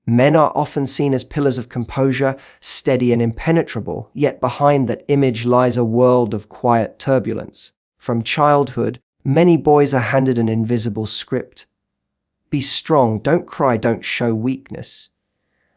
Men are often seen as pillars of composure, steady and impenetrable, yet behind that image lies a world of quiet turbulence. From childhood, many boys are handed an invisible script. Be strong, don't cry, don't show weakness.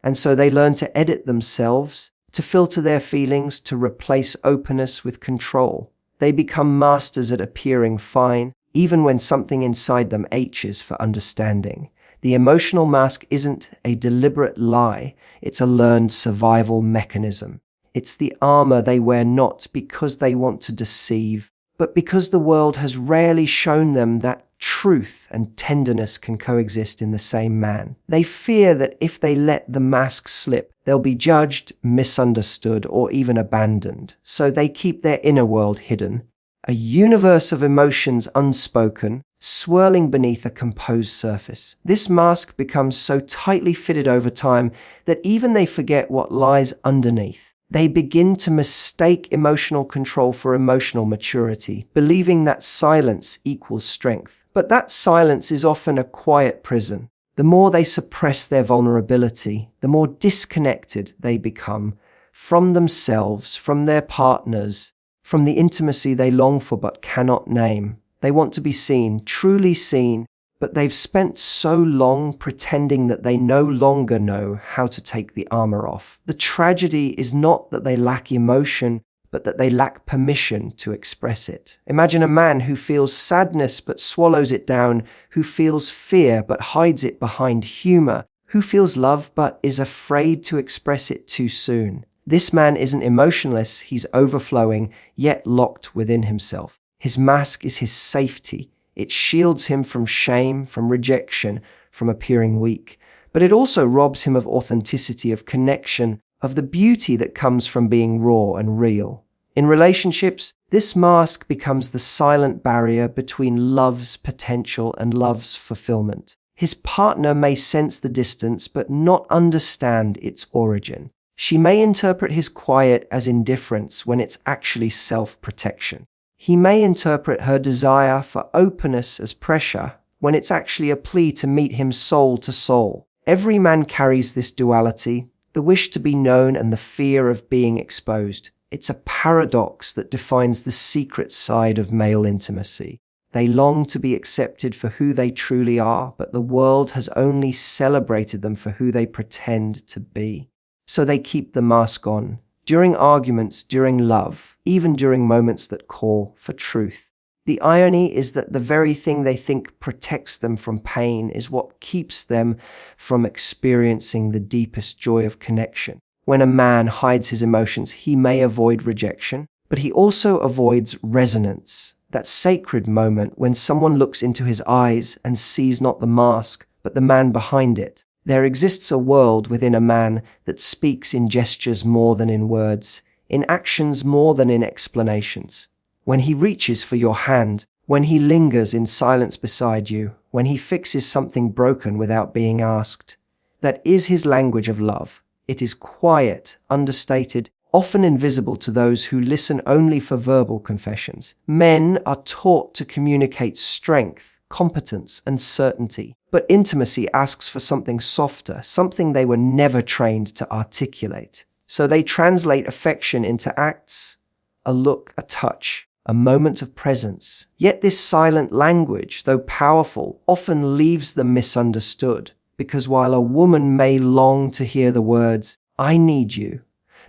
And so they learn to edit themselves, to filter their feelings, to replace openness with control. They become masters at appearing fine, even when something inside them aches for understanding. The emotional mask isn't a deliberate lie, it's a learned survival mechanism. It's the armor they wear not because they want to deceive, but because the world has rarely shown them that truth and tenderness can coexist in the same man. They fear that if they let the mask slip, they'll be judged, misunderstood, or even abandoned. So they keep their inner world hidden. A universe of emotions unspoken, swirling beneath a composed surface. This mask becomes so tightly fitted over time that even they forget what lies underneath. They begin to mistake emotional control for emotional maturity, believing that silence equals strength. But that silence is often a quiet prison. The more they suppress their vulnerability, the more disconnected they become from themselves, from their partners, from the intimacy they long for but cannot name. They want to be seen, truly seen, but they've spent so long pretending that they no longer know how to take the armor off. The tragedy is not that they lack emotion, but that they lack permission to express it. Imagine a man who feels sadness but swallows it down, who feels fear but hides it behind humor, who feels love but is afraid to express it too soon. This man isn't emotionless, he's overflowing, yet locked within himself. His mask is his safety. It shields him from shame, from rejection, from appearing weak. But it also robs him of authenticity, of connection, of the beauty that comes from being raw and real. In relationships, this mask becomes the silent barrier between love's potential and love's fulfillment. His partner may sense the distance but not understand its origin. She may interpret his quiet as indifference when it's actually self-protection. He may interpret her desire for openness as pressure when it's actually a plea to meet him soul to soul. Every man carries this duality, the wish to be known and the fear of being exposed. It's a paradox that defines the secret side of male intimacy. They long to be accepted for who they truly are, but the world has only celebrated them for who they pretend to be. So they keep the mask on. During arguments, during love, even during moments that call for truth. The irony is that the very thing they think protects them from pain is what keeps them from experiencing the deepest joy of connection. When a man hides his emotions, he may avoid rejection, but he also avoids resonance, that sacred moment when someone looks into his eyes and sees not the mask, but the man behind it. There exists a world within a man that speaks in gestures more than in words, in actions more than in explanations. When he reaches for your hand, when he lingers in silence beside you, when he fixes something broken without being asked, that is his language of love. It is quiet, understated, often invisible to those who listen only for verbal confessions. Men are taught to communicate strength, competence, and certainty. But intimacy asks for something softer, something they were never trained to articulate. So they translate affection into acts, a look, a touch, a moment of presence. Yet this silent language, though powerful, often leaves them misunderstood. Because while a woman may long to hear the words, "I need you,"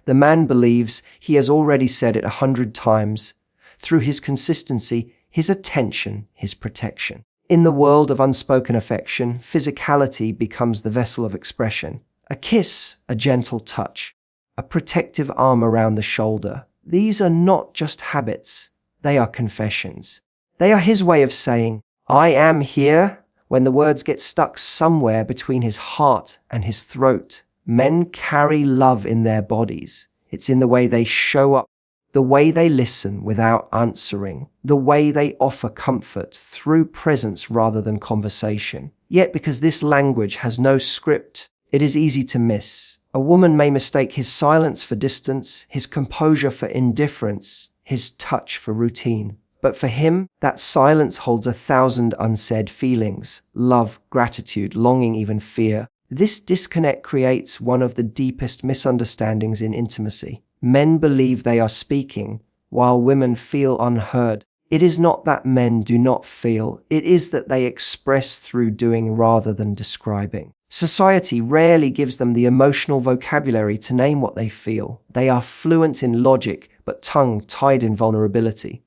the man believes he has already said it 100 times. Through his consistency, his attention, his protection. In the world of unspoken affection, physicality becomes the vessel of expression. A kiss, a gentle touch, a protective arm around the shoulder. These are not just habits, they are confessions. They are his way of saying, "I am here," when the words get stuck somewhere between his heart and his throat. Men carry love in their bodies. It's in the way they show up, the way they listen without answering, the way they offer comfort through presence rather than conversation. Yet because this language has no script, it is easy to miss. A woman may mistake his silence for distance, his composure for indifference, his touch for routine. But for him, that silence holds 1,000 unsaid feelings: love, gratitude, longing, even fear. This disconnect creates one of the deepest misunderstandings in intimacy. Men believe they are speaking, while women feel unheard. It is not that men do not feel, it is that they express through doing rather than describing. Society rarely gives them the emotional vocabulary to name what they feel. They are fluent in logic, but tongue-tied in vulnerability.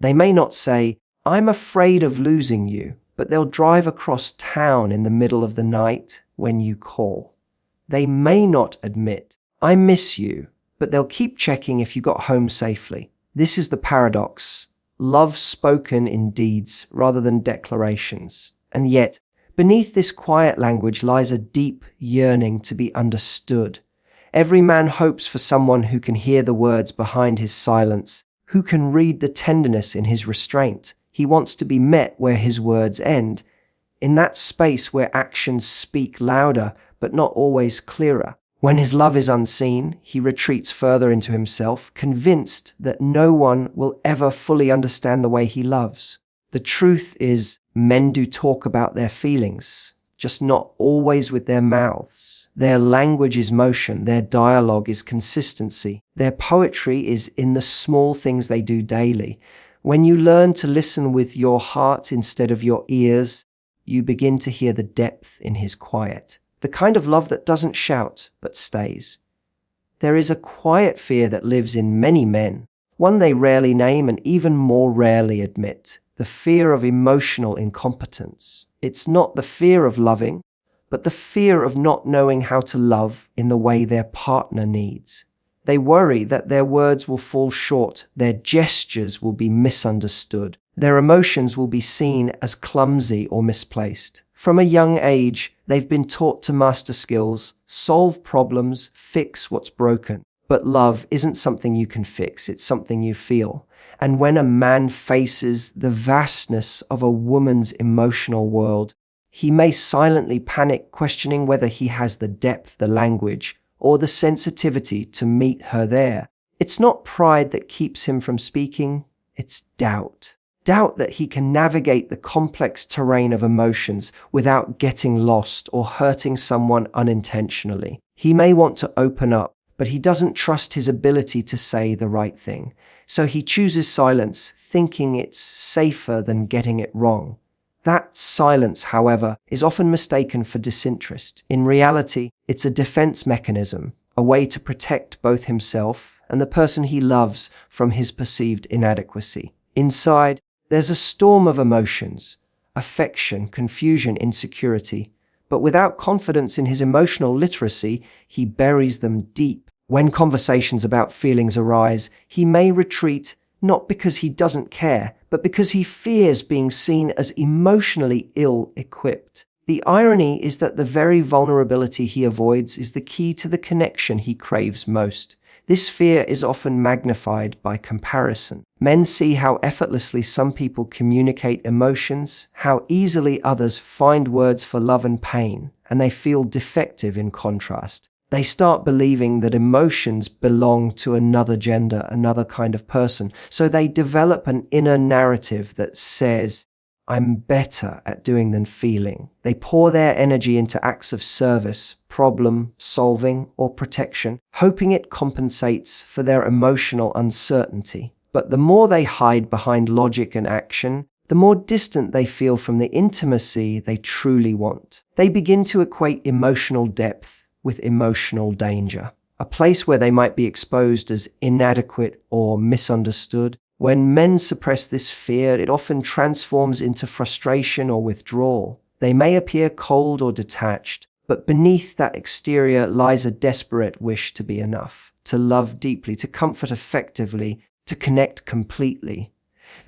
They may not say, "I'm afraid of losing you," but they'll drive across town in the middle of the night when you call. They may not admit, "I miss you," but they'll keep checking if you got home safely. This is the paradox. Love spoken in deeds rather than declarations. And yet, beneath this quiet language lies a deep yearning to be understood. Every man hopes for someone who can hear the words behind his silence, who can read the tenderness in his restraint. He wants to be met where his words end, in that space where actions speak louder but not always clearer. When his love is unseen, he retreats further into himself, convinced that no one will ever fully understand the way he loves. The truth is, men do talk about their feelings, just not always with their mouths. Their language is motion, their dialogue is consistency, their poetry is in the small things they do daily. When you learn to listen with your heart instead of your ears, you begin to hear the depth in his quiet. The kind of love that doesn't shout, but stays. There is a quiet fear that lives in many men, one they rarely name and even more rarely admit. The fear of emotional incompetence. It's not the fear of loving, but the fear of not knowing how to love in the way their partner needs. They worry that their words will fall short, their gestures will be misunderstood, their emotions will be seen as clumsy or misplaced. From a young age, they've been taught to master skills, solve problems, fix what's broken. But love isn't something you can fix, it's something you feel. And when a man faces the vastness of a woman's emotional world, he may silently panic, questioning whether he has the depth, the language, or the sensitivity to meet her there. It's not pride that keeps him from speaking, it's doubt. Doubt that he can navigate the complex terrain of emotions without getting lost or hurting someone unintentionally. He may want to open up, but he doesn't trust his ability to say the right thing. So he chooses silence, thinking it's safer than getting it wrong. That silence, however, is often mistaken for disinterest. In reality, it's a defense mechanism, a way to protect both himself and the person he loves from his perceived inadequacy. Inside, there's a storm of emotions, affection, confusion, insecurity. But without confidence in his emotional literacy, he buries them deep. When conversations about feelings arise, he may retreat not because he doesn't care, but because he fears being seen as emotionally ill-equipped. The irony is that the very vulnerability he avoids is the key to the connection he craves most. This fear is often magnified by comparison. Men see how effortlessly some people communicate emotions, how easily others find words for love and pain, and they feel defective in contrast. They start believing that emotions belong to another gender, another kind of person, so they develop an inner narrative that says, "I'm better at doing than feeling." They pour their energy into acts of service, problem solving, or protection, hoping it compensates for their emotional uncertainty. But the more they hide behind logic and action, the more distant they feel from the intimacy they truly want. They begin to equate emotional depth with emotional danger, a place where they might be exposed as inadequate or misunderstood. When men suppress this fear, it often transforms into frustration or withdrawal. They may appear cold or detached, but beneath that exterior lies a desperate wish to be enough, to love deeply, to comfort effectively, to connect completely.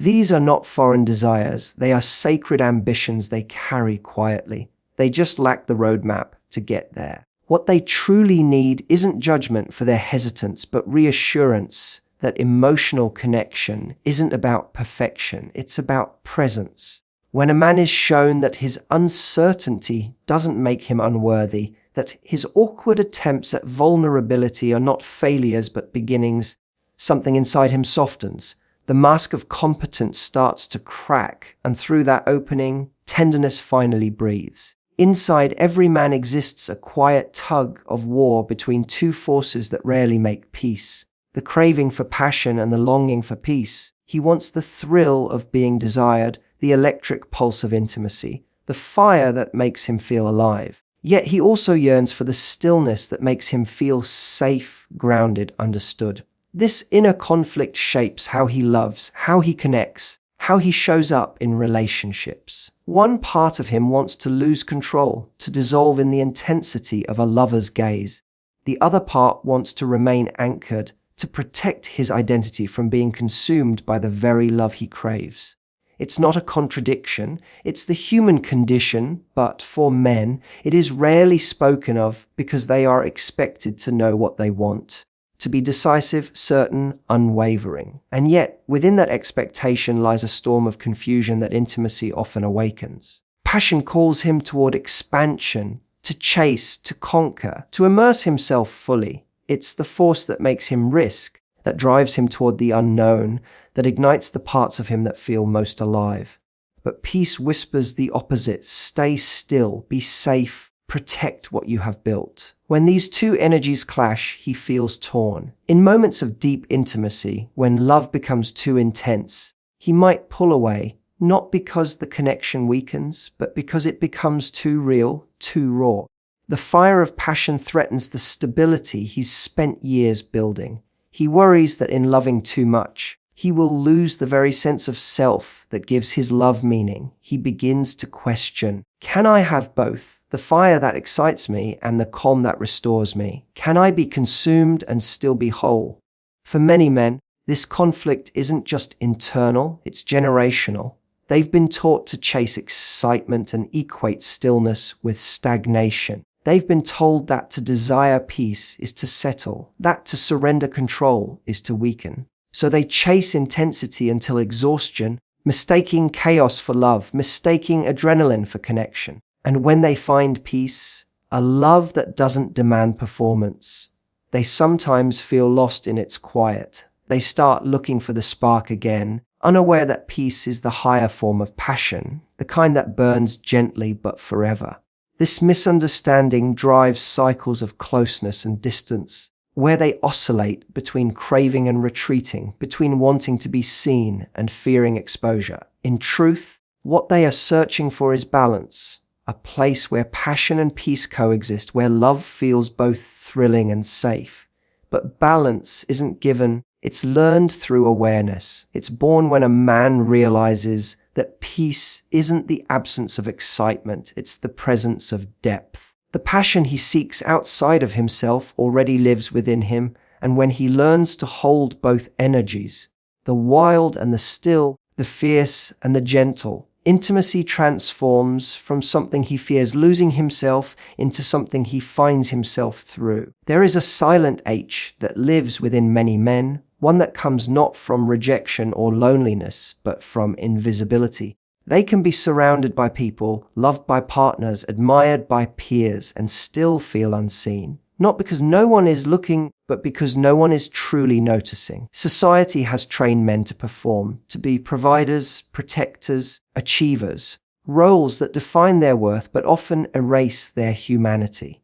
These are not foreign desires, they are sacred ambitions they carry quietly. They just lack the roadmap to get there. What they truly need isn't judgment for their hesitance, but reassurance that emotional connection isn't about perfection, it's about presence. When a man is shown that his uncertainty doesn't make him unworthy, that his awkward attempts at vulnerability are not failures but beginnings, something inside him softens. The mask of competence starts to crack, and through that opening, tenderness finally breathes. Inside every man exists a quiet tug of war between two forces that rarely make peace. The craving for passion and the longing for peace. He wants the thrill of being desired, the electric pulse of intimacy, the fire that makes him feel alive. Yet he also yearns for the stillness that makes him feel safe, grounded, understood. This inner conflict shapes how he loves, how he connects, how he shows up in relationships. One part of him wants to lose control, to dissolve in the intensity of a lover's gaze. The other part wants to remain anchored, to protect his identity from being consumed by the very love he craves. It's not a contradiction, it's the human condition, but for men, it is rarely spoken of because they are expected to know what they want, to be decisive, certain, unwavering. And yet, within that expectation lies a storm of confusion that intimacy often awakens. Passion calls him toward expansion, to chase, to conquer, to immerse himself fully. It's the force that makes him risk, that drives him toward the unknown, that ignites the parts of him that feel most alive. But peace whispers the opposite: stay still, be safe, protect what you have built. When these two energies clash, he feels torn. In moments of deep intimacy, when love becomes too intense, he might pull away, not because the connection weakens, but because it becomes too real, too raw. The fire of passion threatens the stability he's spent years building. He worries that in loving too much, he will lose the very sense of self that gives his love meaning. He begins to question, can I have both? The fire that excites me and the calm that restores me? Can I be consumed and still be whole? For many men, this conflict isn't just internal, it's generational. They've been taught to chase excitement and equate stillness with stagnation. They've been told that to desire peace is to settle, that to surrender control is to weaken. So they chase intensity until exhaustion, mistaking chaos for love, mistaking adrenaline for connection. And when they find peace, a love that doesn't demand performance, they sometimes feel lost in its quiet. They start looking for the spark again, unaware that peace is the higher form of passion, the kind that burns gently but forever. This misunderstanding drives cycles of closeness and distance, where they oscillate between craving and retreating, between wanting to be seen and fearing exposure. In truth, what they are searching for is balance, a place where passion and peace coexist, where love feels both thrilling and safe. But balance isn't given, it's learned through awareness. It's born when a man realizes that peace isn't the absence of excitement, it's the presence of depth. The passion he seeks outside of himself already lives within him, and when he learns to hold both energies, the wild and the still, the fierce and the gentle, intimacy transforms from something he fears losing himself into something he finds himself through. There is a silent H that lives within many men, one that comes not from rejection or loneliness, but from invisibility. They can be surrounded by people, loved by partners, admired by peers, and still feel unseen. Not because no one is looking, but because no one is truly noticing. Society has trained men to perform, to be providers, protectors, achievers, roles that define their worth but often erase their humanity.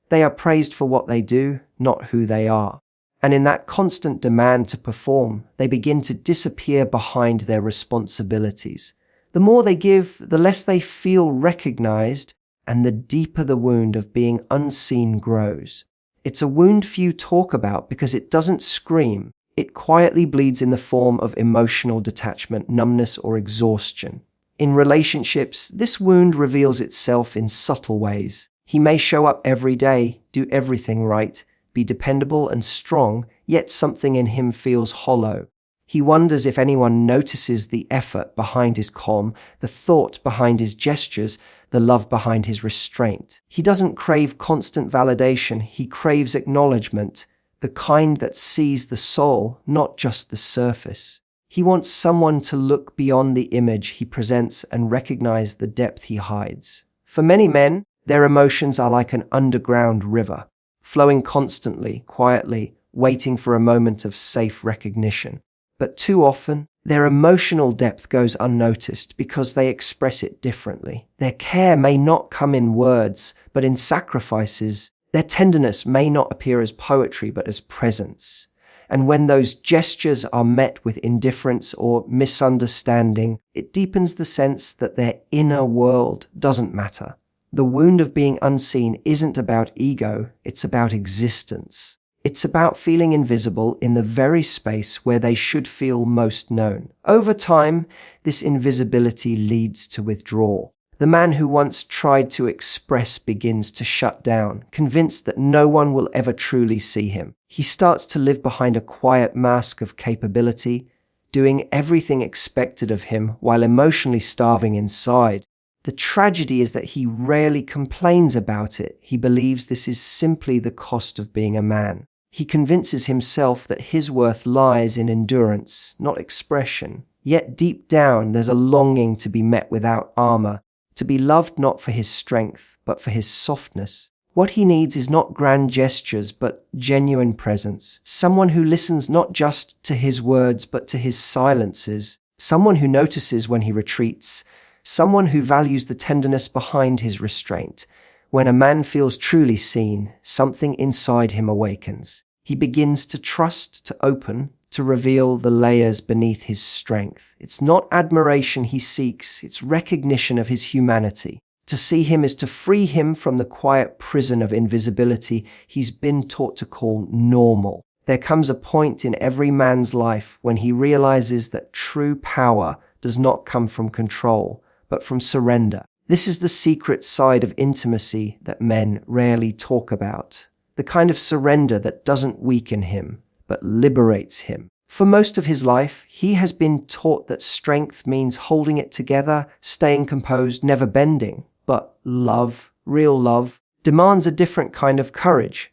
They are praised for what they do, not who they are. And in that constant demand to perform, they begin to disappear behind their responsibilities. The more they give, the less they feel recognized, and the deeper the wound of being unseen grows. It's a wound few talk about because it doesn't scream. It quietly bleeds in the form of emotional detachment, numbness, or exhaustion. In relationships, this wound reveals itself in subtle ways. He may show up every day, do everything right, be dependable and strong, yet something in him feels hollow. He wonders if anyone notices the effort behind his calm, the thought behind his gestures, the love behind his restraint. He doesn't crave constant validation, he craves acknowledgement, the kind that sees the soul, not just the surface. He wants someone to look beyond the image he presents and recognize the depth he hides. For many men, their emotions are like an underground river, flowing constantly, quietly, waiting for a moment of safe recognition. But too often, Their emotional depth goes unnoticed because they express it differently. Their care may not come in words, but in sacrifices. Their tenderness may not appear as poetry, but as presence. And when those gestures are met with indifference or misunderstanding, it deepens the sense that their inner world doesn't matter. The wound of being unseen isn't about ego, it's about existence. It's about feeling invisible in the very space where they should feel most known. Over time, this invisibility leads to withdrawal. The man who once tried to express begins to shut down, convinced that no one will ever truly see him. He starts to live behind a quiet mask of capability, doing everything expected of him while emotionally starving inside. The tragedy is that he rarely complains about it. He believes this is simply the cost of being a man. He convinces himself that his worth lies in endurance, not expression. Yet deep down, there's a longing to be met without armor, to be loved not for his strength, but for his softness. What he needs is not grand gestures, but genuine presence. Someone who listens not just to his words, but to his silences. Someone who notices when he retreats. Someone who values the tenderness behind his restraint. When a man feels truly seen, something inside him awakens. He begins to trust, to open, to reveal the layers beneath his strength. It's not admiration he seeks, it's recognition of his humanity. To see him is to free him from the quiet prison of invisibility he's been taught to call normal. There comes a point in every man's life when he realizes that true power does not come from control, but from surrender. This is the secret side of intimacy that men rarely talk about. The kind of surrender that doesn't weaken him, but liberates him. For most of his life, he has been taught that strength means holding it together, staying composed, never bending. But love, real love, demands a different kind of courage.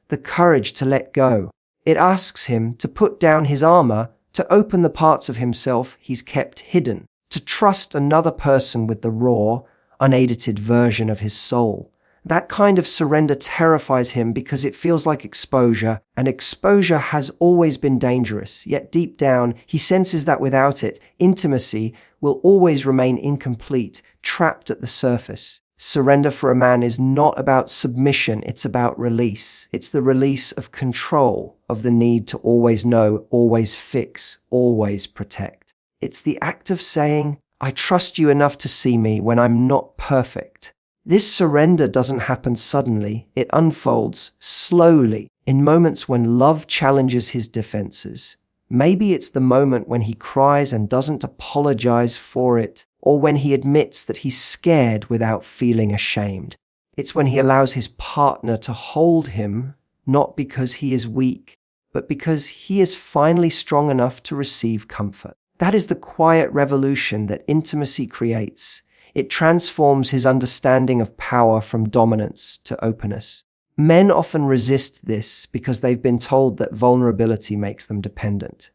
The courage to let go. It asks him to put down his armor, to open the parts of himself he's kept hidden, to trust another person with the raw, unedited version of his soul. That kind of surrender terrifies him because it feels like exposure, and exposure has always been dangerous. Yet deep down, he senses that without it, intimacy will always remain incomplete, trapped at the surface. Surrender for a man is not about submission, it's about release. It's the release of control, of the need to always know, always fix, always protect. It's the act of saying, I trust you enough to see me when I'm not perfect. This surrender doesn't happen suddenly. It unfolds slowly in moments when love challenges his defenses. Maybe it's the moment when he cries and doesn't apologize for it, or when he admits that he's scared without feeling ashamed. It's when he allows his partner to hold him, not because he is weak, but because he is finally strong enough to receive comfort. That is the quiet revolution that intimacy creates. It transforms his understanding of power from dominance to openness. Men often resist this because they've been told that vulnerability makes them dependent.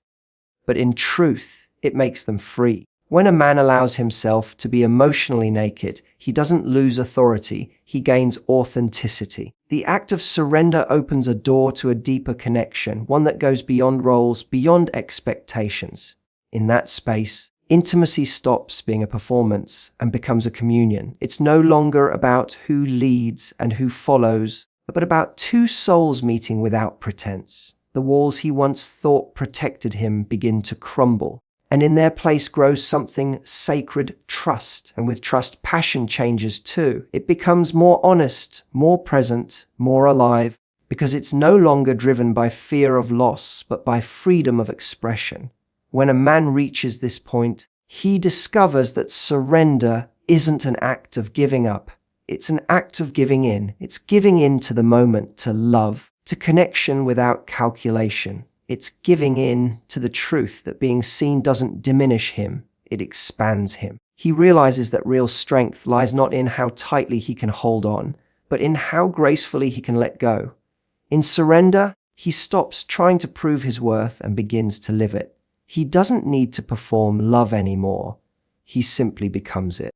But in truth, it makes them free. When a man allows himself to be emotionally naked, he doesn't lose authority, he gains authenticity. The act of surrender opens a door to a deeper connection, one that goes beyond roles, beyond expectations. In that space, intimacy stops being a performance and becomes a communion. It's no longer about who leads and who follows, but about two souls meeting without pretense. The walls he once thought protected him begin to crumble, and in their place grows something sacred, trust. And with trust, passion changes too. It becomes more honest, more present, more alive, because it's no longer driven by fear of loss, but by freedom of expression. When a man reaches this point, he discovers that surrender isn't an act of giving up. It's an act of giving in. It's giving in to the moment, to love, to connection without calculation. It's giving in to the truth that being seen doesn't diminish him, it expands him. He realizes that real strength lies not in how tightly he can hold on, but in how gracefully he can let go. In surrender, he stops trying to prove his worth and begins to live it. He doesn't need to perform love anymore. He simply becomes it.